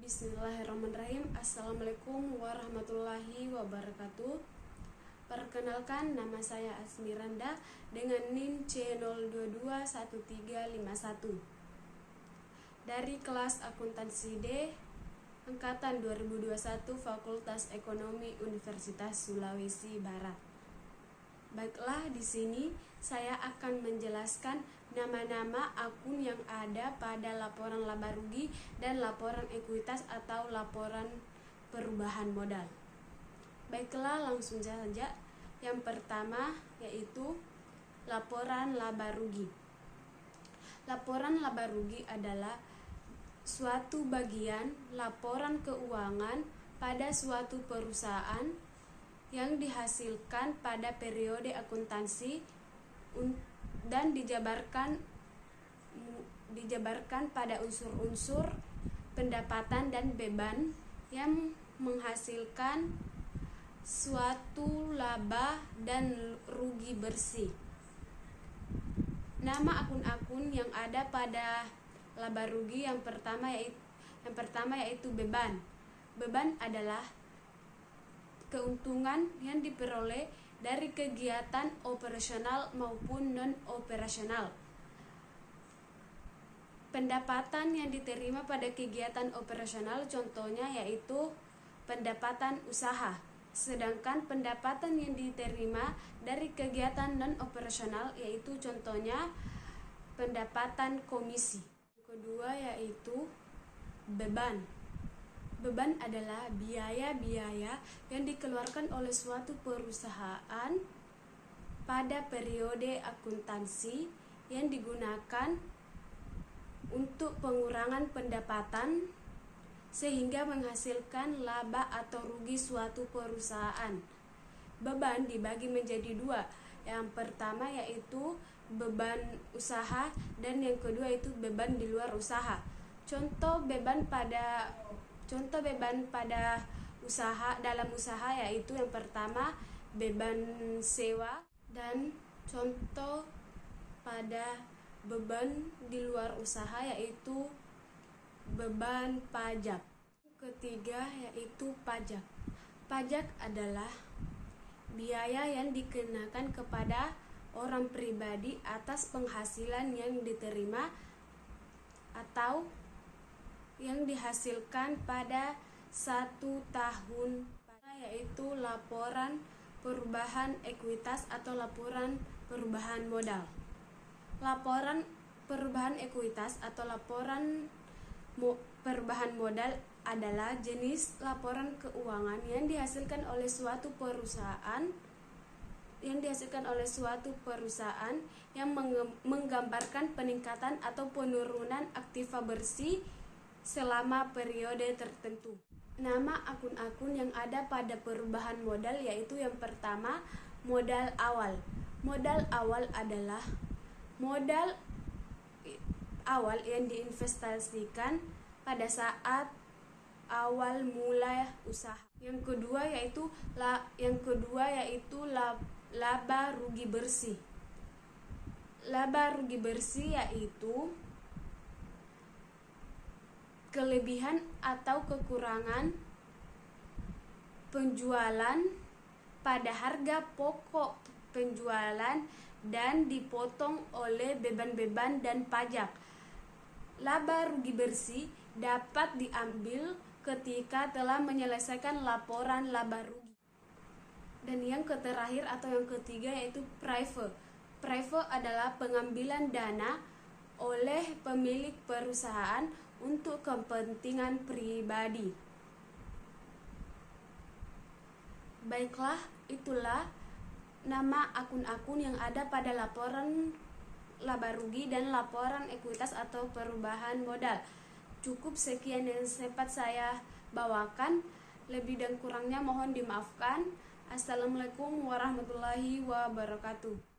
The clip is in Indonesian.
Bismillahirrahmanirrahim. Assalamualaikum warahmatullahi wabarakatuh. Perkenalkan, nama saya Asmiranda dengan NIM C022131 dari kelas Akuntansi D angkatan 2021 Fakultas Ekonomi Universitas Sulawesi Barat. Baiklah, di sini saya akan menjelaskan nama-nama akun yang ada pada laporan laba rugi dan laporan ekuitas atau laporan perubahan modal. Baiklah, langsung saja. Yang pertama yaitu laporan laba rugi. Laporan laba rugi adalah suatu bagian laporan keuangan pada suatu perusahaan yang dihasilkan pada periode akuntansi dan dijabarkan pada unsur-unsur pendapatan dan beban yang menghasilkan suatu laba dan rugi bersih. Nama akun-akun yang ada pada laba rugi yang pertama yaitu beban. Beban adalah keuntungan yang diperoleh dari kegiatan operasional maupun non-operasional. Pendapatan yang diterima pada kegiatan operasional contohnya yaitu pendapatan usaha. Sedangkan pendapatan yang diterima dari kegiatan non-operasional yaitu contohnya pendapatan komisi. Kedua yaitu beban. Beban adalah biaya-biaya yang dikeluarkan oleh suatu perusahaan pada periode akuntansi yang digunakan untuk pengurangan pendapatan sehingga menghasilkan laba atau rugi suatu perusahaan. Beban dibagi menjadi dua. Yang pertama yaitu beban usaha dan yang kedua itu beban di luar usaha. Contoh beban pada usaha dalam usaha yaitu yang pertama beban sewa, dan contoh pada beban di luar usaha yaitu beban pajak. Ketiga yaitu pajak. Pajak adalah biaya yang dikenakan kepada orang pribadi atas penghasilan yang diterima atau yang dihasilkan pada satu tahun, yaitu laporan perubahan ekuitas atau laporan perubahan modal. Laporan perubahan ekuitas atau laporan perubahan modal adalah jenis laporan keuangan yang dihasilkan oleh suatu perusahaan yang menggambarkan peningkatan atau penurunan aktiva bersih selama periode tertentu. Nama akun-akun yang ada pada perubahan modal yaitu yang pertama modal awal. Modal awal adalah modal awal yang diinvestasikan pada saat awal mulai usaha. Yang kedua yaitu laba rugi bersih. Laba rugi bersih yaitu kelebihan atau kekurangan penjualan pada harga pokok penjualan dan dipotong oleh beban-beban dan pajak. Laba rugi bersih dapat diambil ketika telah menyelesaikan laporan laba rugi. Dan yang terakhir atau yang ketiga yaitu prive. Prive adalah pengambilan dana oleh pemilik perusahaan untuk kepentingan pribadi. Baiklah, itulah nama akun-akun yang ada pada laporan laba rugi dan laporan ekuitas atau perubahan modal. Cukup sekian yang sempat saya bawakan. Lebih dan kurangnya mohon dimaafkan. Assalamualaikum warahmatullahi wabarakatuh.